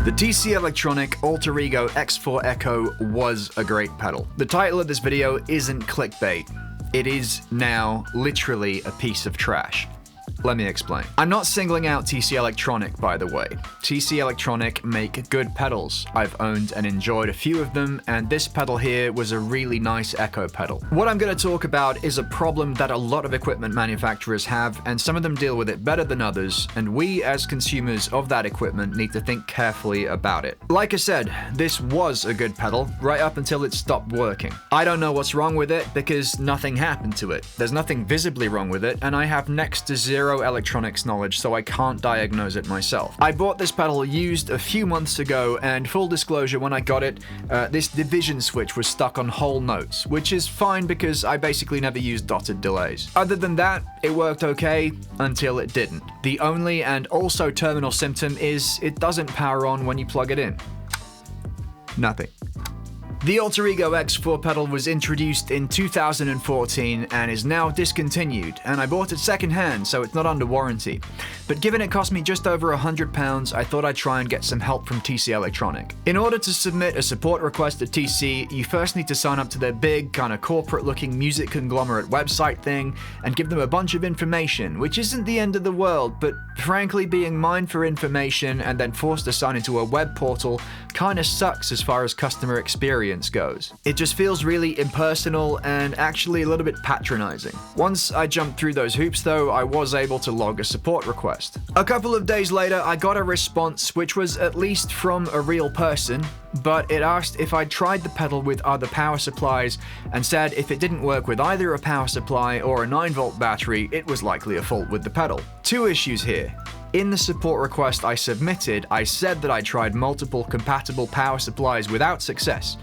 The TC Electronic Alter Ego X4 Echo was a great pedal. The title of this video isn't clickbait. It is now literally a piece of trash. Let me explain. I'm not singling out TC Electronic, by the way. TC Electronic make good pedals. I've owned and enjoyed a few of them, and this pedal here was a really nice Echo pedal. What I'm going to talk about is a problem that a lot of equipment manufacturers have, and some of them deal with it better than others, and we as consumers of that equipment need to think carefully about it. Like I said, this was a good pedal, right up until it stopped working. I don't know what's wrong with it, because nothing happened to it. There's nothing visibly wrong with it, and I have next to zero electronics knowledge, so I can't diagnose it myself. I bought this pedal used a few months ago, and full disclosure, when I got it, this division switch was stuck on whole notes, which is fine because I basically never used dotted delays. Other than that, it worked okay until it didn't. The only and also terminal symptom is it doesn't power on when you plug it in. Nothing. The Alter Ego X4 pedal was introduced in 2014 and is now discontinued, and I bought it secondhand, so it's not under warranty. But given it cost me just over £100, I thought I'd try and get some help from TC Electronic. In order to submit a support request to TC, you first need to sign up to their big, kind of corporate-looking music conglomerate website thing and give them a bunch of information, which isn't the end of the world, but frankly, being mined for information and then forced to sign into a web portal kinda sucks as far as customer experience goes. It just feels really impersonal and actually a little bit patronizing. Once I jumped through those hoops though, I was able to log a support request. A couple of days later, I got a response which was at least from a real person, but it asked if I'd tried the pedal with other power supplies and said if it didn't work with either a power supply or a 9-volt battery, it was likely a fault with the pedal. Two issues here. In the support request I submitted, I said that I tried multiple compatible power supplies without success.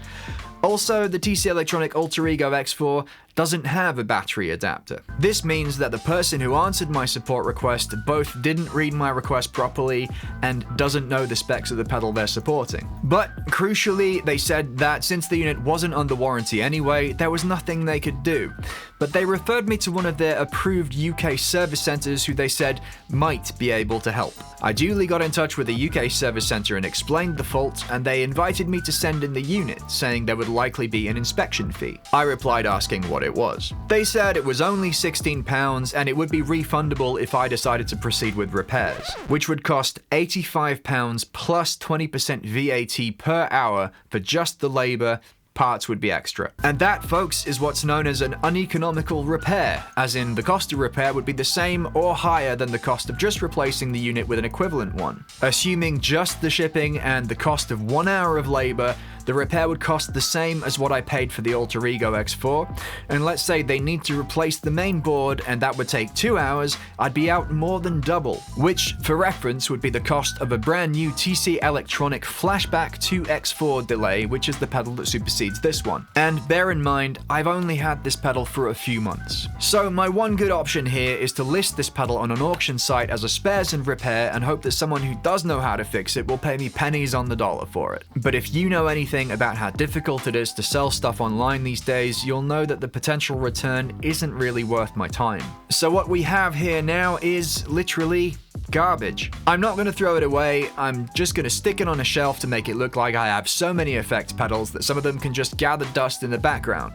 Also, the TC Electronic Alter Ego X4 doesn't have a battery adapter. This means that the person who answered my support request both didn't read my request properly and doesn't know the specs of the pedal they're supporting. But crucially, they said that since the unit wasn't under warranty anyway, there was nothing they could do. But they referred me to one of their approved UK service centres who they said might be able to help. I duly got in touch with the UK service centre and explained the fault, and they invited me to send in the unit, saying there would likely be an inspection fee. I replied asking what it was. They said it was only £16 and it would be refundable if I decided to proceed with repairs, which would cost £85 plus 20% VAT per hour for just the labour. Parts would be extra. And that, folks, is what's known as an uneconomical repair, as in the cost of repair would be the same or higher than the cost of just replacing the unit with an equivalent one. Assuming just the shipping and the cost of 1 hour of labor, the repair would cost the same as what I paid for the Alter Ego X4, and let's say they need to replace the main board and that would take 2 hours, I'd be out more than double, which, for reference, would be the cost of a brand new TC Electronic Flashback 2 X4 delay, which is the pedal that supersedes this one. And bear in mind, I've only had this pedal for a few months. So my one good option here is to list this pedal on an auction site as a spares and repair and hope that someone who does know how to fix it will pay me pennies on the dollar for it. But if you know anything about how difficult it is to sell stuff online these days, you'll know that the potential return isn't really worth my time. So what we have here now is literally garbage. I'm not going to throw it away, I'm just going to stick it on a shelf to make it look like I have so many effects pedals that some of them can just gather dust in the background.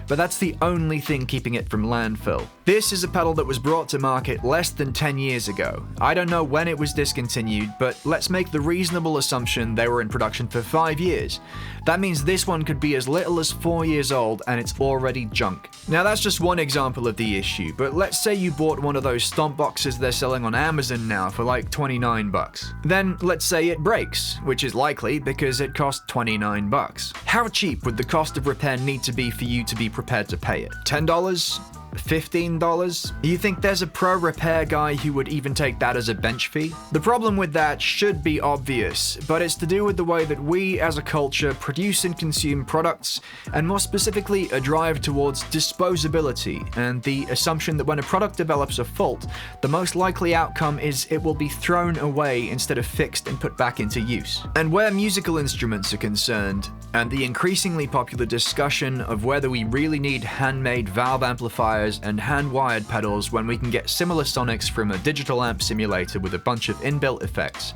But that's the only thing keeping it from landfill. This is a pedal that was brought to market less than 10 years ago. I don't know when it was discontinued, but let's make the reasonable assumption they were in production for 5 years. That means this one could be as little as 4 years old and it's already junk. Now that's just one example of the issue, but let's say you bought one of those stomp boxes they're selling on Amazon now for like 29 bucks. Then let's say it breaks, which is likely because it cost 29 bucks. How cheap would the cost of repair need to be for you to be prepared to pay it? $10? $15? You think there's a pro repair guy who would even take that as a bench fee? The problem with that should be obvious, but it's to do with the way that we as a culture produce and consume products, and more specifically a drive towards disposability, and the assumption that when a product develops a fault, the most likely outcome is it will be thrown away instead of fixed and put back into use. And where musical instruments are concerned, and the increasingly popular discussion of whether we really need handmade valve amplifiers amplifiers and hand-wired pedals when we can get similar sonics from a digital amp simulator with a bunch of inbuilt effects?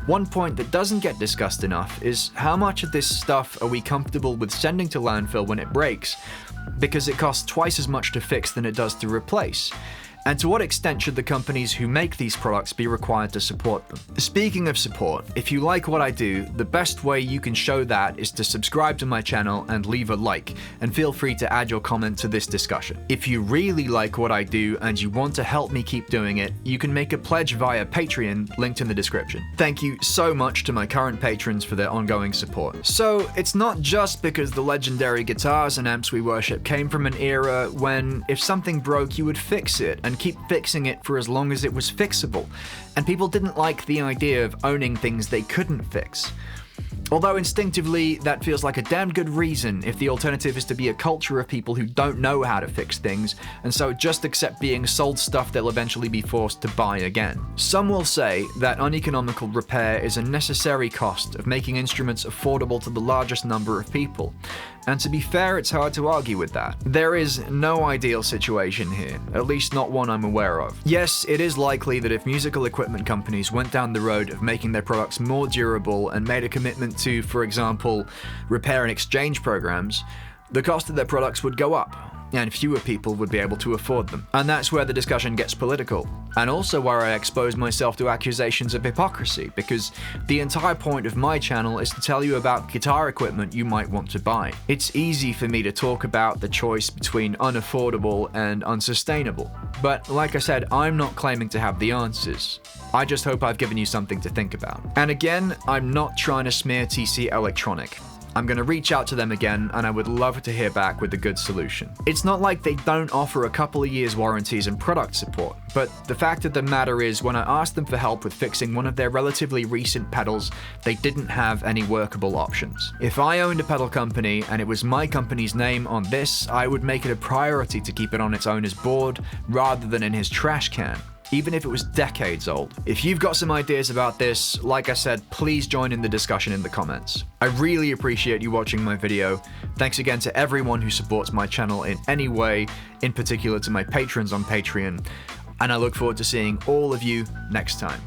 One point that doesn't get discussed enough is how much of this stuff are we comfortable with sending to landfill when it breaks, because it costs twice as much to fix than it does to replace. And to what extent should the companies who make these products be required to support them? Speaking of support, if you like what I do, the best way you can show that is to subscribe to my channel and leave a like, and feel free to add your comment to this discussion. If you really like what I do and you want to help me keep doing it, you can make a pledge via Patreon, linked in the description. Thank you so much to my current patrons for their ongoing support. So, it's not just because the legendary guitars and amps we worship came from an era when, if something broke, you would fix it and keep fixing it for as long as it was fixable, and people didn't like the idea of owning things they couldn't fix. Although instinctively, that feels like a damn good reason if the alternative is to be a culture of people who don't know how to fix things, and so just accept being sold stuff they'll eventually be forced to buy again. Some will say that uneconomical repair is a necessary cost of making instruments affordable to the largest number of people. And to be fair, it's hard to argue with that. There is no ideal situation here, at least not one I'm aware of. Yes, it is likely that if musical equipment companies went down the road of making their products more durable and made a commitment to, for example, repair and exchange programs, the cost of their products would go up, and fewer people would be able to afford them. And that's where the discussion gets political, and also where I expose myself to accusations of hypocrisy, because the entire point of my channel is to tell you about guitar equipment you might want to buy. It's easy for me to talk about the choice between unaffordable and unsustainable, but like I said, I'm not claiming to have the answers. I just hope I've given you something to think about. And again, I'm not trying to smear TC Electronic. I'm going to reach out to them again, and I would love to hear back with a good solution. It's not like they don't offer a couple of years warranties and product support, but the fact of the matter is, when I asked them for help with fixing one of their relatively recent pedals, they didn't have any workable options. If I owned a pedal company and it was my company's name on this, I would make it a priority to keep it on its owner's board rather than in his trash can, even if it was decades old. If you've got some ideas about this, like I said, please join in the discussion in the comments. I really appreciate you watching my video. Thanks again to everyone who supports my channel in any way, in particular to my patrons on Patreon, and I look forward to seeing all of you next time.